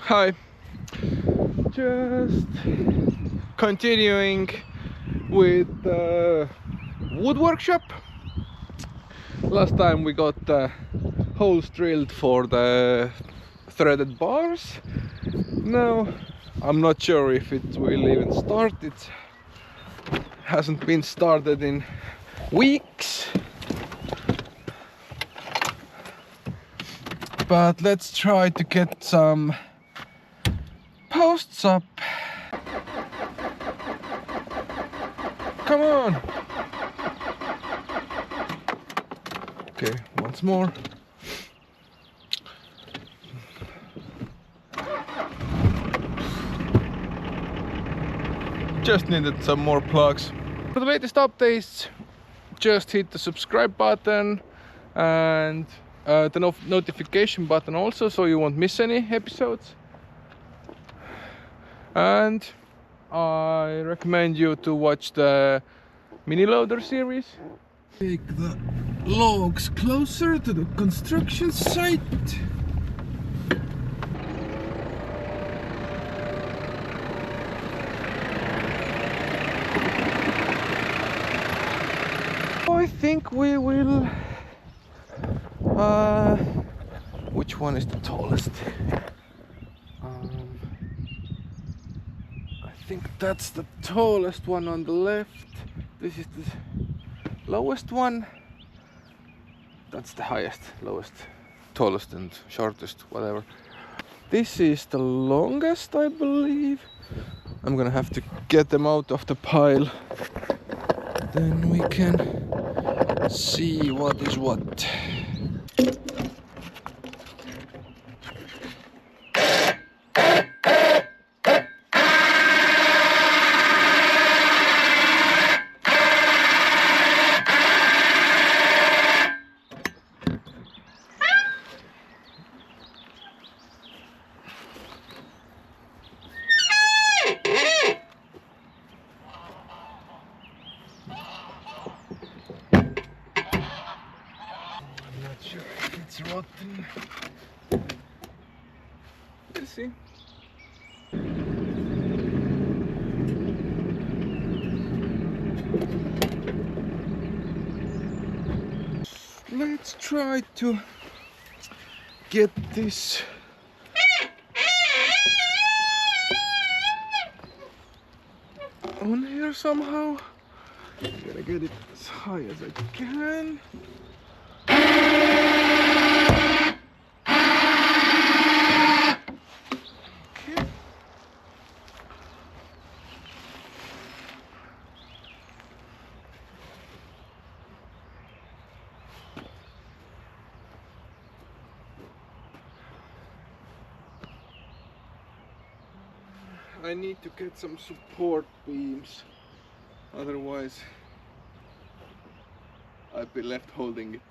Hi, just continuing with the wood workshop. Last time we got holes drilled for the threaded bars. Now I'm not sure if it will even start. It hasn't been started in weeks, but let's try to get some posts up. Come on. Okay, once more. Just needed some more plugs. For the latest updates, just hit the subscribe button and the notification button also, so you won't miss any episodes. And I recommend you to watch the mini loader series. Take the logs closer to the construction site. I think we will. Which one is the tallest? I think that's the tallest one on the left. This is the lowest one. That's the highest, lowest, tallest and shortest, whatever. This is the longest, I believe. I'm gonna have to get them out of the pile. Then we can see what is what. Sure if it's rotten. We'll see. Let's try to get this on here somehow. I'm gonna get it as high as I can. I need to get some support beams, otherwise I'll be left holding it.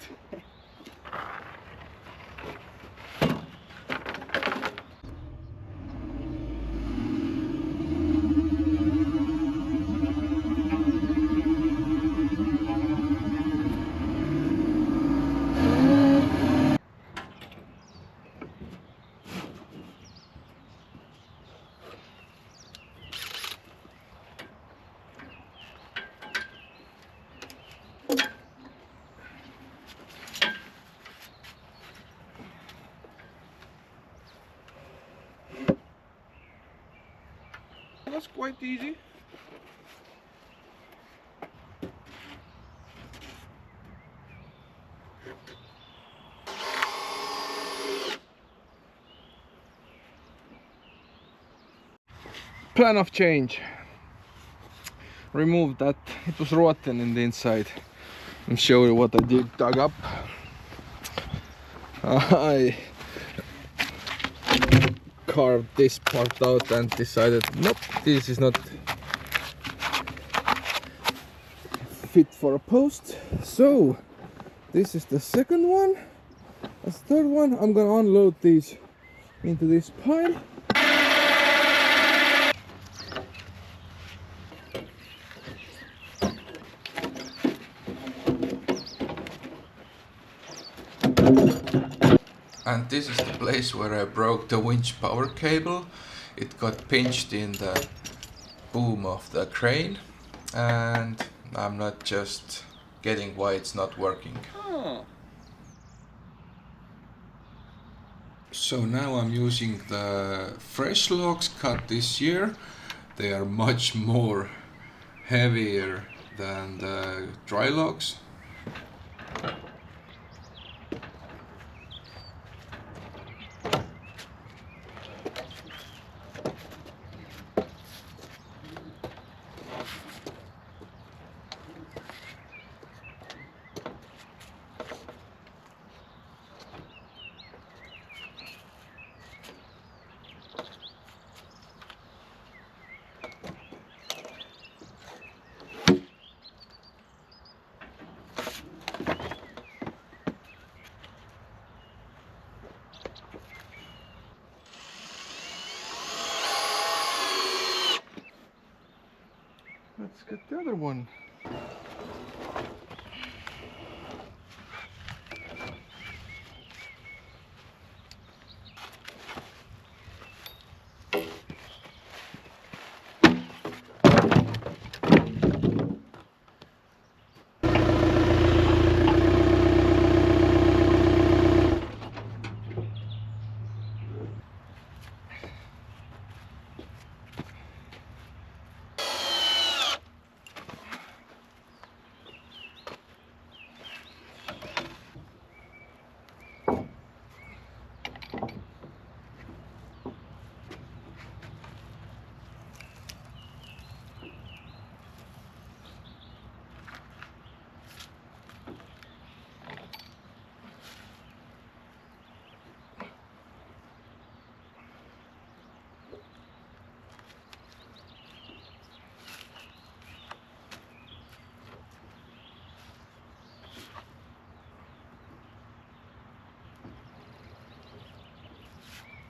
That's quite easy. Plan of change. Remove that, it was rotten in the inside. And show you what I dug up. I carved this part out and decided, nope, this is not fit for a post. So this is the second one. That's the third one. I'm gonna unload these into this pile. And And this is the place where I broke the winch power cable. It got pinched in the boom of the crane, and I'm not just getting why it's not working. So now I'm using the fresh logs cut this year. They are much more heavier than the dry logs. Let's get the other one.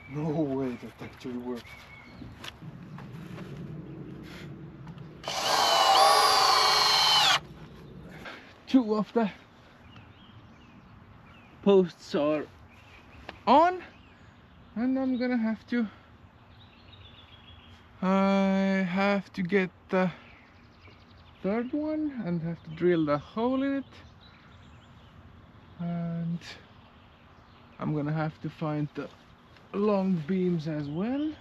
No way that actually worked. Two of the posts are on, and I'm gonna have to get the third one and have to drill the hole in it, and I'm gonna have to find the long beams as well.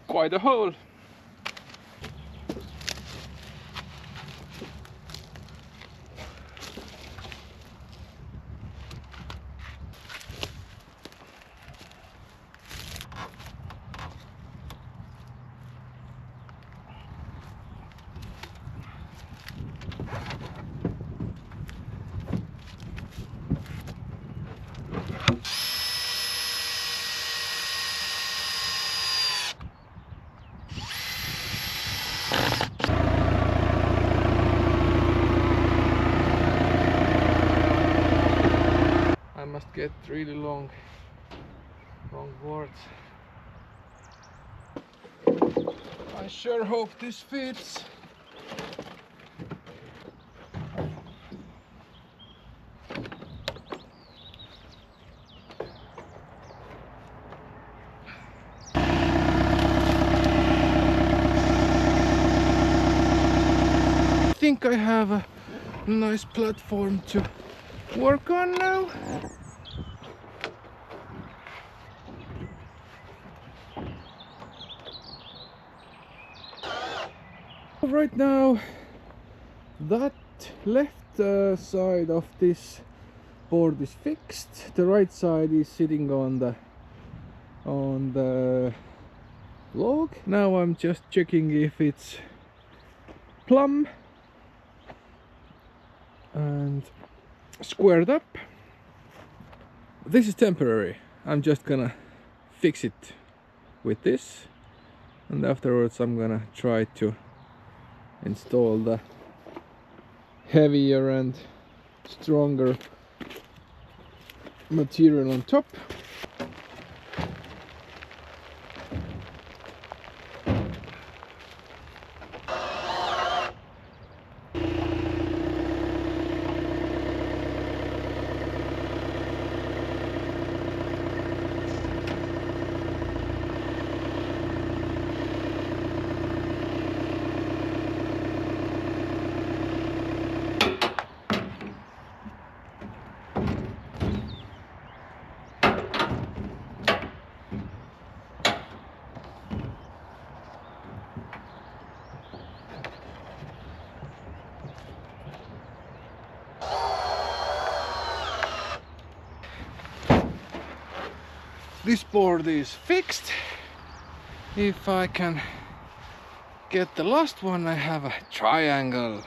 Quite a hole. I must get really long boards. I sure hope this fits. I think I have a nice platform to work on now. Right now, that left side of this board is fixed. The right side is sitting on the log. Now I'm just checking if it's plumb and squared up. This is temporary. I'm just gonna fix it with this, and afterwards I'm gonna try to install the heavier and stronger material on top. This board is fixed. If I can get the last one, I have a triangle.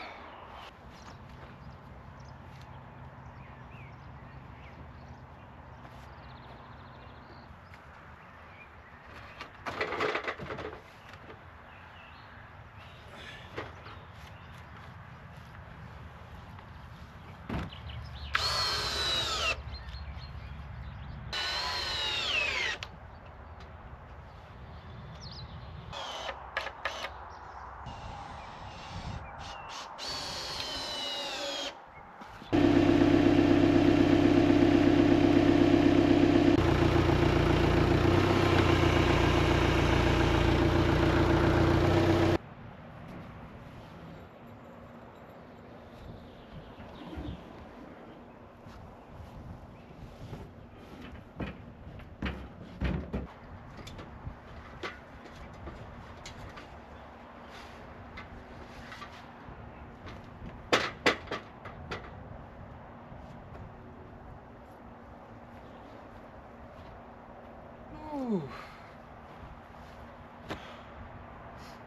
Ooh.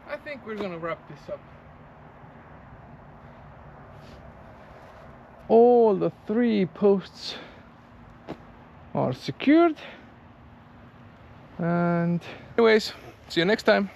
I think we're gonna wrap this up. All the 3 posts are secured, and anyways, see you next time.